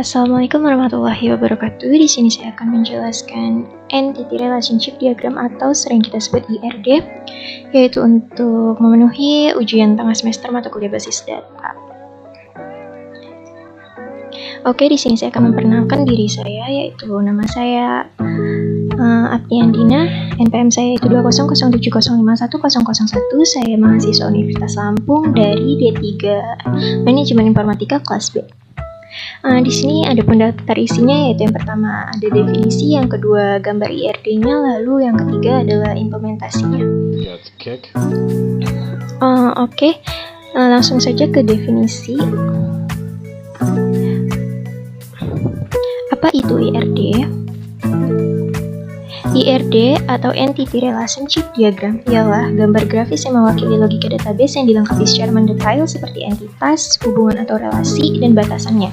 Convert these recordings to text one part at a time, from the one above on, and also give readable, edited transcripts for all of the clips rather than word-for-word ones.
Assalamualaikum warahmatullahi wabarakatuh. Di sini saya akan menjelaskan Entity Relationship Diagram atau sering kita sebut IRD, yaitu untuk memenuhi ujian tengah semester mata kuliah basis data. Oke, di sini saya akan memperkenalkan diri saya, yaitu nama saya Apniandina, NPM saya itu 20070511001. Saya mahasiswa Universitas Lampung dari D3 Manajemen Informatika kelas B. Di sini ada pendaftar isinya, yaitu yang pertama ada definisi, yang kedua gambar IRD-nya, lalu yang ketiga adalah implementasinya. Oke, langsung saja ke definisi. Apa itu IRD? IRD atau Entity Relationship Diagram ialah gambar grafis yang mewakili logika database yang dilengkapi secara mendetail seperti entitas, hubungan atau relasi, dan batasannya.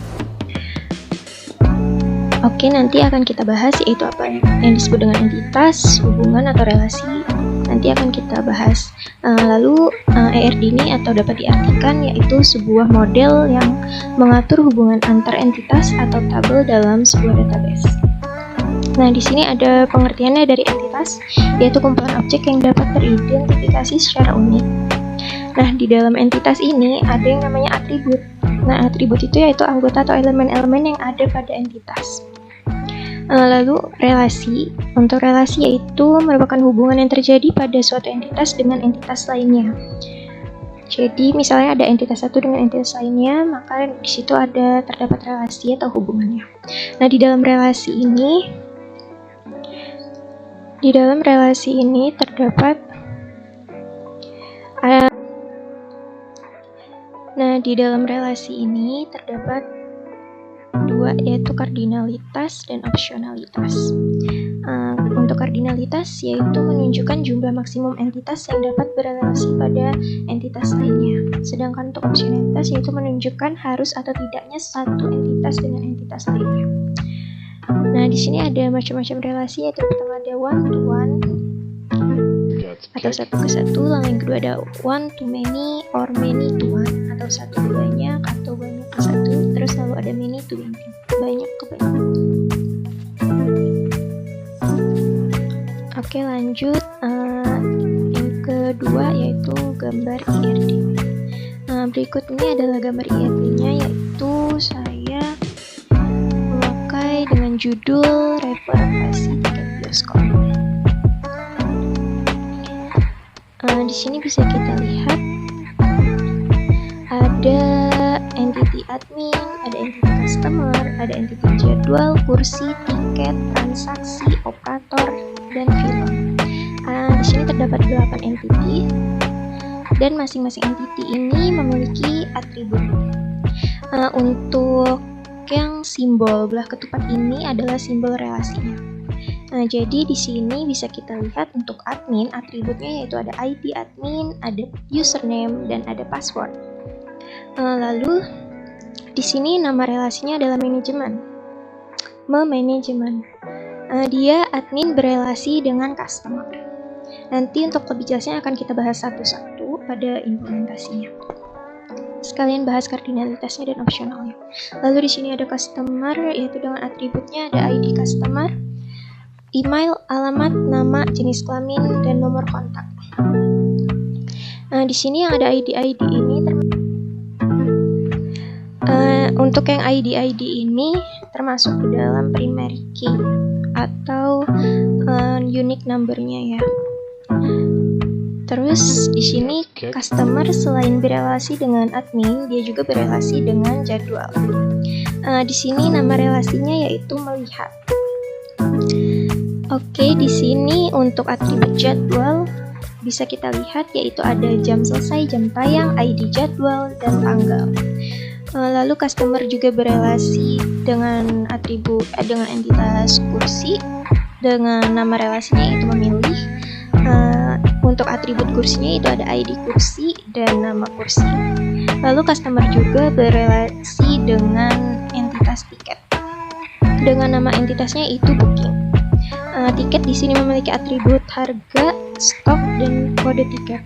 Oke, nanti akan kita bahas yaitu apa yang disebut dengan entitas, hubungan atau relasi. Nanti akan kita bahas. Lalu IRD ini atau dapat diartikan yaitu sebuah model yang mengatur hubungan antar entitas atau tabel dalam sebuah database. Nah, di sini ada pengertiannya dari entitas, yaitu kumpulan objek yang dapat teridentifikasi secara unik. Nah, di dalam entitas ini ada yang namanya atribut. Nah, atribut itu yaitu anggota atau elemen-elemen yang ada pada entitas. Lalu relasi. Untuk relasi yaitu merupakan hubungan yang terjadi pada suatu entitas dengan entitas lainnya. Jadi, misalnya ada entitas satu dengan entitas lainnya, maka di situ terdapat relasi atau hubungannya. Nah, di dalam relasi ini terdapat dua, yaitu kardinalitas dan opsionalitas. Untuk kardinalitas yaitu menunjukkan jumlah maksimum entitas yang dapat berelasi pada entitas lainnya. Sedangkan untuk opsionalitas yaitu menunjukkan harus atau tidaknya satu entitas dengan entitas lainnya. Nah, di sini ada macam-macam relasi, yaitu pertama ada one to one atau satu ke satu, lalu yang kedua ada one to many or many to one atau satu ke banyak atau banyak ke satu, terus lalu ada many to many, banyak ke banyak. Oke, lanjut. Yang kedua yaitu gambar IRD. Berikut ini adalah gambar IRD-nya, yaitu saya memakai dengan judul representasi tiket bioskop. Di sini bisa kita lihat ada entity admin, ada entity customer, ada entity jadwal, kursi, tiket, transaksi, operator, dan film. Di sini terdapat 8 entity dan masing-masing entity ini memiliki atribut. Untuk yang simbol belah ketupat ini adalah simbol relasinya. Jadi di sini bisa kita lihat untuk admin, atributnya yaitu ada ID admin, ada username, dan ada password. Lalu di sini nama relasinya adalah manajemen. Memanajemen. Dia admin berelasi dengan customer. Nanti untuk lebih jelasnya akan kita bahas satu-satu pada implementasinya. Sekalian bahas kardinalitasnya dan opsionalnya. Lalu di sini ada customer, yaitu dengan atributnya ada ID customer, email, alamat, nama, jenis kelamin, dan nomor kontak. Di sini yang ada ID ini untuk yang ID ini termasuk di dalam primary key atau unique number-nya ya. Terus di sini customer selain berelasi dengan admin, dia juga berelasi dengan jadwal. Di sini nama relasinya yaitu melihat. Oke, di sini untuk atribut jadwal bisa kita lihat yaitu ada jam selesai, jam tayang, ID jadwal, dan tanggal. Lalu customer juga berelasi dengan dengan entitas kursi dengan nama relasinya yaitu memilih. Untuk atribut kursinya itu ada ID kursi dan nama kursi. Lalu customer juga berelasi dengan entitas tiket dengan nama entitasnya itu booking. Tiket di sini memiliki atribut harga, stok, dan kode tiket.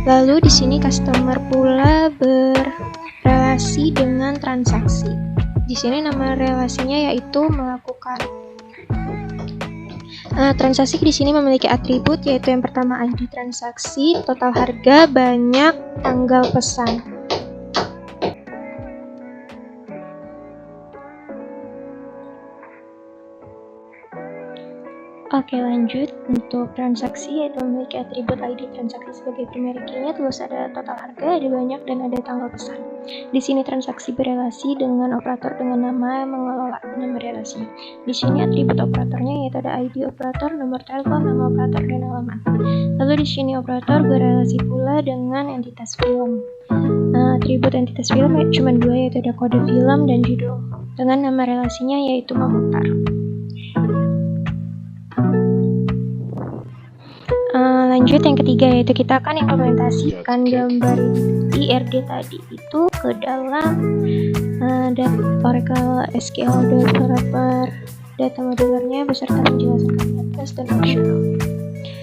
Lalu di sini customer pula berrelasi dengan transaksi. Di Di sini nama relasinya yaitu melakukan. Transaksi di sini memiliki atribut yaitu yang pertama ID transaksi, total harga, banyak, tanggal pesan. Oke, lanjut. Untuk transaksi yaitu memiliki atribut ID transaksi sebagai primary key-nya, terus ada total harga, ada banyak, dan ada tanggal pesan. Di sini transaksi berelasi dengan operator dengan nama mengelola nama relasi. Di sini atribut operatornya yaitu ada ID operator, nomor telepon, nama operator, dan alamat. Lalu di sini operator berelasi pula dengan entitas film. Atribut entitas film cuma dua, yaitu ada kode film dan judul. Dengan nama relasinya yaitu memutar. Lanjut yang ketiga yaitu kita akan implementasikan gambar IRD tadi itu ke dalam Oracle SQL Developer data modelernya beserta penjelasan atas dan optional.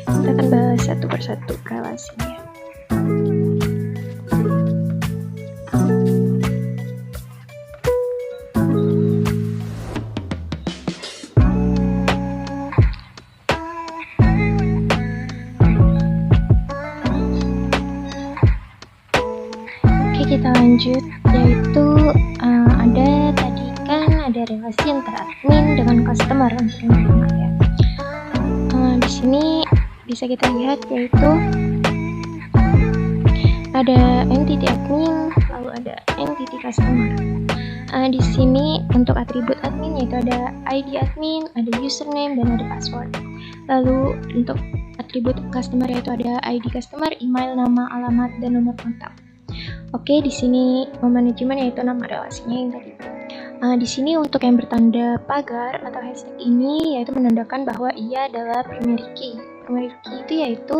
Kita akan bahas satu persatu relasinya. Kita lanjut, yaitu ada tadi kan ada relasi antara admin dengan customer ya. Di sini bisa kita lihat yaitu ada entity admin, lalu ada entity customer. Di sini untuk atribut admin yaitu ada ID admin, ada username, dan ada password. Lalu untuk atribut customer yaitu ada ID customer, email, nama, alamat, dan nomor kontak. Oke, di sini manajemen yaitu nama relasinya yang tadi. Di sini untuk yang bertanda pagar atau hashtag ini yaitu menandakan bahwa ia adalah primary key. Primary key itu yaitu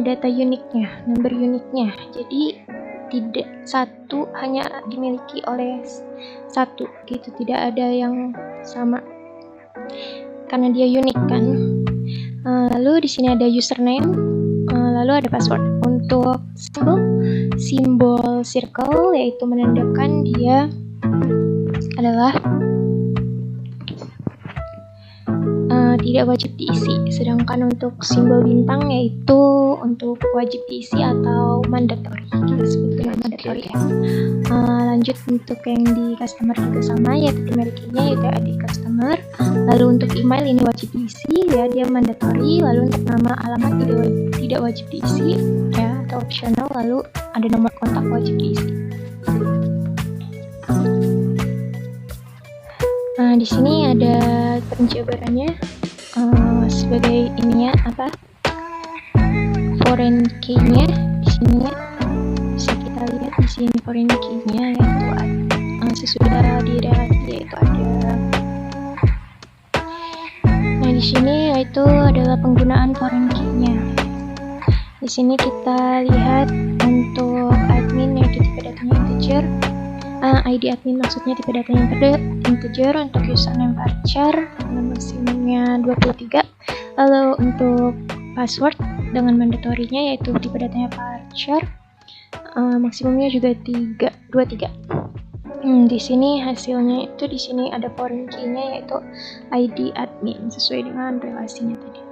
data uniknya, number uniknya. Jadi tidak satu hanya dimiliki oleh satu gitu, tidak ada yang sama karena dia unik kan. Lalu di sini ada username, lalu ada password. Untuk simbol circle yaitu menandakan dia adalah tidak wajib diisi, sedangkan untuk simbol bintang yaitu untuk wajib diisi atau mandatory, kita sebut dengan mandatory ya. Lanjut untuk yang di customer juga sama, yaitu primary key-nya yaitu ID customer. Lalu untuk email ini wajib diisi ya, dia mandatory. Lalu untuk nama alamat tidak wajib diisi ya, atau optional. Lalu ada nomor kontak wajib diisi. Di sini ada penjabarannya sebagai ininya apa? Foreign key-nya di sini ya. Bisa kita lihat di sini foreign key-nya yaitu sesudah di relasi yaitu ada. Nah, di sini yaitu adalah penggunaan foreign key-nya. Di sini kita lihat untuk admin yaitu tipe datanya integer. ID admin maksudnya tipe datanya integer, untuk username varchar dengan maksimumnya 23. Lalu untuk password dengan mandatorinya yaitu tipe datanya varchar, maksimumnya juga 23. Di sini hasilnya itu di sini ada foreign key-nya yaitu ID admin sesuai dengan relasinya tadi.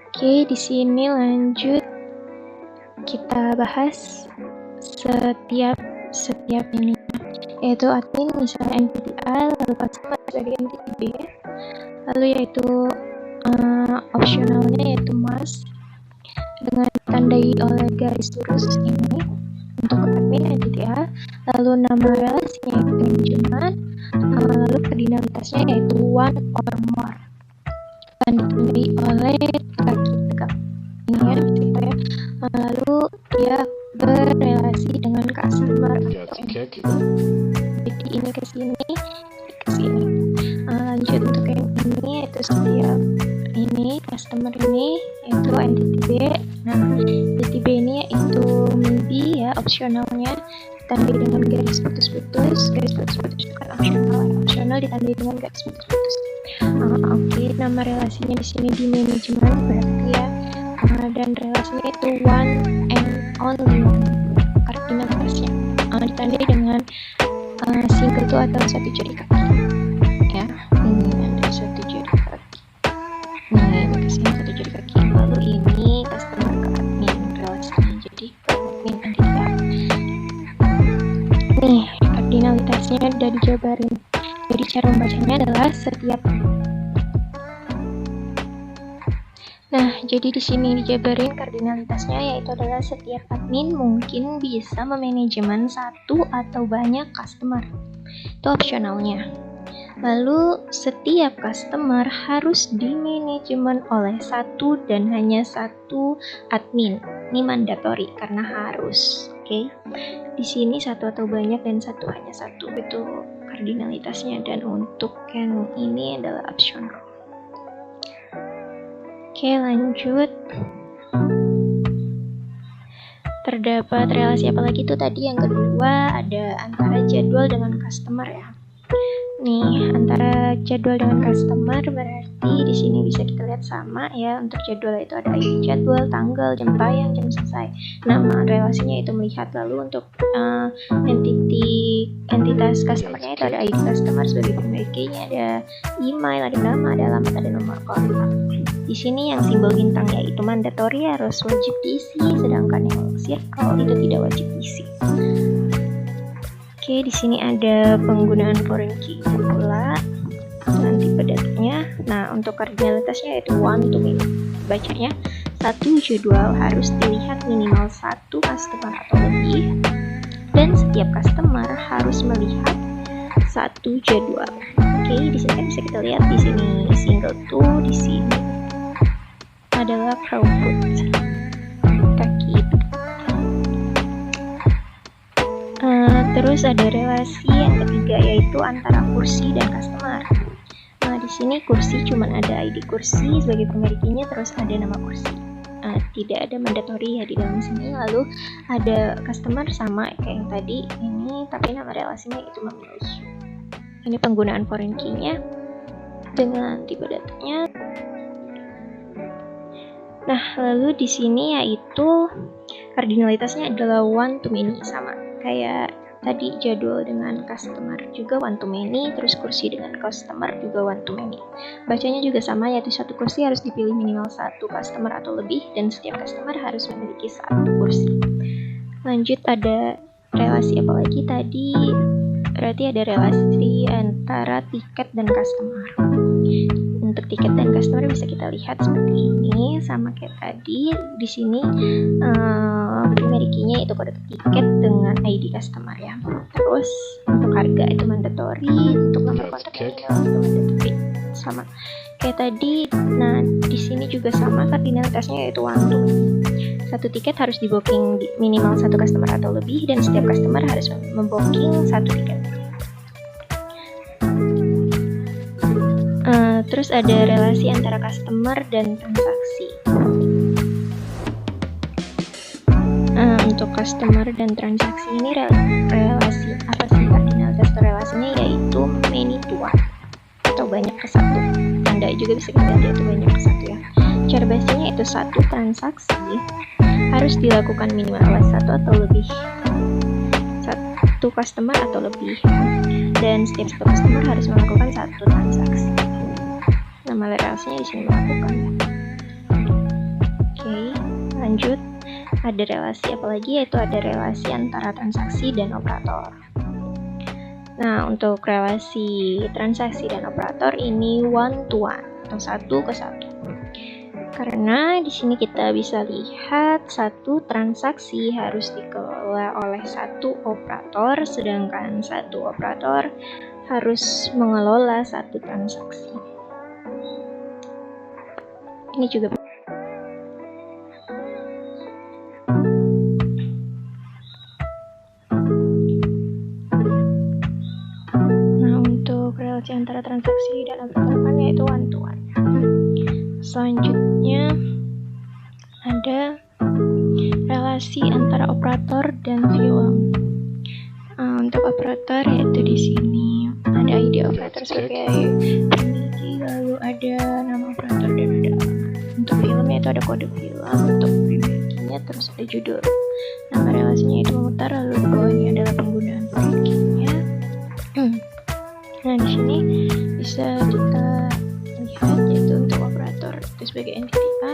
Oke, di sini lanjut kita bahas setiap ini yaitu admin misalnya entity A, lalu customer sebagai entity B, lalu yaitu optionalnya yaitu must dengan ditandai oleh garis lurus ini untuk admin entity A, lalu nama relasinya yaitu manajemen, lalu kardinalitasnya yaitu one or more dan ditandai oleh kaki tegak ini ya, gitu ya. Lalu dia berrelasi dengan customer atau entity. Jadi ini ke sini. Lanjut untuk yang ini yaitu setiap ini customer ini yaitu entity B. Nah, entity B ini yaitu maybe ya, opsionalnya ditandai dengan garis putus-putus. Garis putus-putus itu kan opsional ditandai dengan garis putus-putus. Oke, nama relasinya di sini di manajemen berarti ya. Dan relasinya itu one and only one. Kardinalitasnya ditandai dengan single tool atau satu jari kaki ya. Ini ada satu jari kaki, nih dikasih satu jari kaki. Lalu ini customer ke admin relasinya, jadi ke admin entitas. Nih kardinalitasnya udah dijabarin. Jadi cara membacanya adalah setiap. Nah, jadi di sini dijabarin kardinalitasnya, yaitu adalah setiap admin mungkin bisa memanajemen satu atau banyak customer. Itu opsionalnya. Lalu setiap customer harus dimanajemen oleh satu dan hanya satu admin. Ini mandatory karena harus. Oke. Di sini satu atau banyak dan satu hanya satu, itu kardinalitasnya, dan untuk yang ini adalah opsional. Oke, lanjut. Terdapat relasi apa lagi tuh tadi? Yang kedua ada antara jadwal dengan customer ya. Nih, antara jadwal dengan customer berarti di sini bisa kita lihat sama ya. Untuk jadwal itu ada ID jadwal, tanggal, jam tayang, jam selesai. Nama relasinya itu melihat. Lalu untuk entitas customernya itu ada ID customer sebagai pemiliknya, ada email, ada nama, ada alamat, ada nomor kontak. Di sini yang simbol bintangnya itu mandatory, harus wajib diisi, sedangkan yang circle itu tidak wajib diisi. Oke, di sini ada penggunaan foreign key pula dengan tipe datanya. Nah, untuk kardinalitasnya yaitu one to many. Bacanya satu jadwal harus dilihat minimal satu customer atau lebih, dan setiap customer harus melihat satu jadwal. Oke, di sini kan bisa kita lihat di sini single to, di sini adalah crowfoot, kaki itu. Terus ada relasi yang ketiga yaitu antara kursi dan customer. Nah, di sini kursi cuma ada ID kursi sebagai pemilikinya, terus ada nama kursi. Tidak ada mandatory ya di dalam sini. Lalu ada customer sama kayak yang tadi ini, tapi nama relasinya itu memilih. Ini penggunaan foreign key-nya dengan tipe datanya. Nah, lalu di sini yaitu kardinalitasnya adalah one to many, sama kayak tadi jadwal dengan customer juga one to many, terus kursi dengan customer juga one to many. Bacanya juga sama, yaitu satu kursi harus dipilih minimal satu customer atau lebih, dan setiap customer harus memiliki satu kursi. Lanjut, ada relasi apa lagi tadi? Berarti ada relasi antara tiket dan customer. Untuk tiket dan customer bisa kita lihat seperti ini, sama kayak tadi. Di sini pemilikinya itu kode tiket dengan ID customer ya. Terus untuk harga itu mandatory, untuk nomor kontaknya itu mandatory, sama kayak tadi. Nah, di sini juga sama kardinalitasnya yaitu one to many. Satu tiket harus di-booking minimal satu customer atau lebih, dan setiap customer harus membooking satu tiket. Terus ada relasi antara customer dan transaksi. Untuk customer dan transaksi ini relasi apa sih kardinalitas relasinya, yaitu many to one atau banyak ke satu. Tanda juga bisa kita lihat yaitu banyak ke satu ya. Cara bacanya itu satu transaksi harus dilakukan minimal oleh satu atau lebih satu customer atau lebih ya. Dan setiap satu customer harus melakukan satu transaksi. Nama relasinya di sini melakukan. Oke, lanjut. Ada relasi apa lagi, yaitu ada relasi antara transaksi dan operator. Nah, untuk relasi transaksi dan operator ini one to one atau satu ke satu. Karena di sini kita bisa lihat satu transaksi harus dikelola oleh satu operator, sedangkan satu operator harus mengelola satu transaksi. Ini juga relasi antara transaksi dan operator yaitu one to one. Selanjutnya ada relasi antara operator dan film. Untuk operator yaitu di sini ada ID operator sebagai pemiliki, lalu ada nama operator dan ada alamat. Untuk film yaitu ada kode film untuk pemilikinya, terus ada judul. Nama relasinya itu memutar, lalu di bawahnya adalah penggunaan pemilikinya. sebagai entity A.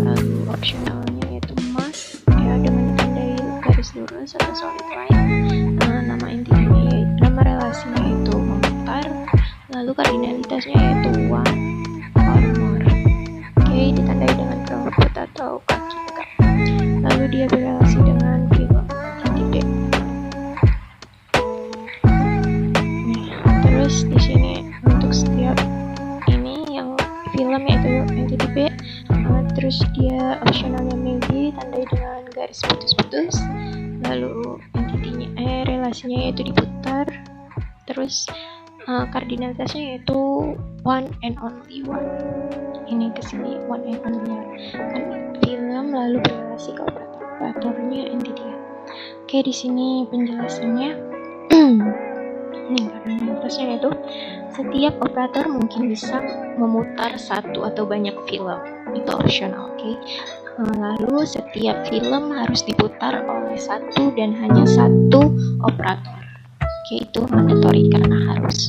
Lalu opsionalnya yaitu must ya, dengan ditandai garis lurus atau solid line. Nama entity-nya yaitu, nama relasinya yaitu memutar. Lalu kardinalitasnya yaitu one or more. Oke, ditandai dengan perut atau kaki tegak. Lalu dia berelasi dengan film entity B. Terus di sini untuk setiap ini yang film yaitu entity B, terus dia opsionalnya maybe, tandai dengan garis putus-putus. Lalu entitinya relasinya yaitu diputar. Terus kardinalitasnya yaitu one and only one. Ini kesini one and only one. Kan film lalu berelasi ke operatornya entity. Oke, di sini penjelasannya. Ini kardinalitasnya yaitu setiap operator mungkin bisa memutar satu atau banyak film. Itu opsional, oke. Lalu setiap film harus diputar oleh satu dan hanya satu operator. Oke, itu mandatory karena harus.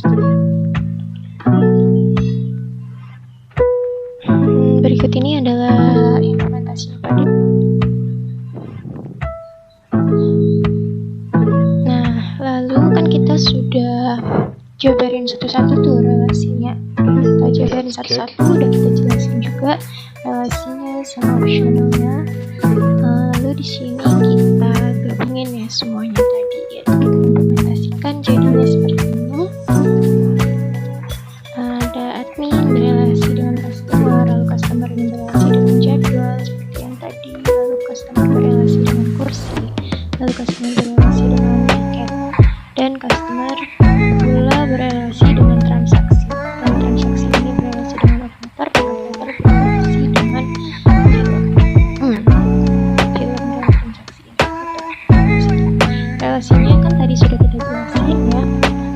Berikut ini adalah implementasi pada. Nah, lalu kan kita sudah jabarin satu-satu tuh relasinya. Kita jabarin satu-satu, udah kita jelasin juga relasinya sama opsionalnya. Lalu di sini kita gabungin ya semuanya tadi, ya kita implementasikan jadinya seperti ini. Ada admin berelasi dengan customer, lalu customer ini berelasi dengan jadwal seperti yang tadi, lalu customer berelasi dengan kursi, lalu customer berelasi dengan tiket, dan customer pula berelasi dengan transaksi. Dan transaksi ini berelasi dengan operator, dan operator berelasi dengan film. Film dan transaksi ini. Relasinya kan tadi sudah kita jelasin ya.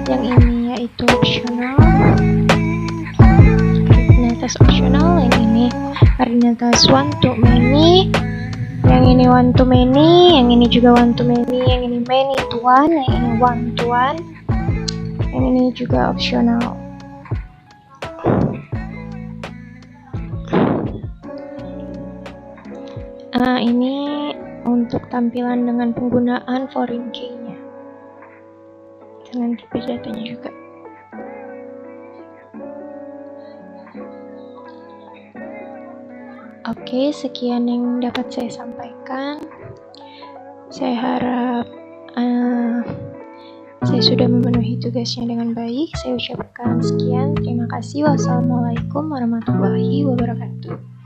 Yang ini yaitu opsional. Kardinalitas opsional, yang ini kardinalitas one to many. Yang ini one to many, yang ini juga one to many, yang ini many to one, yang ini one to one, yang ini juga opsional. Ini untuk tampilan dengan penggunaan foreign key-nya dengan tipe datanya juga. Oke, sekian yang dapat saya sampaikan. Saya harap saya sudah memenuhi tugasnya dengan baik. Saya ucapkan sekian. Terima kasih. Wassalamualaikum warahmatullahi wabarakatuh.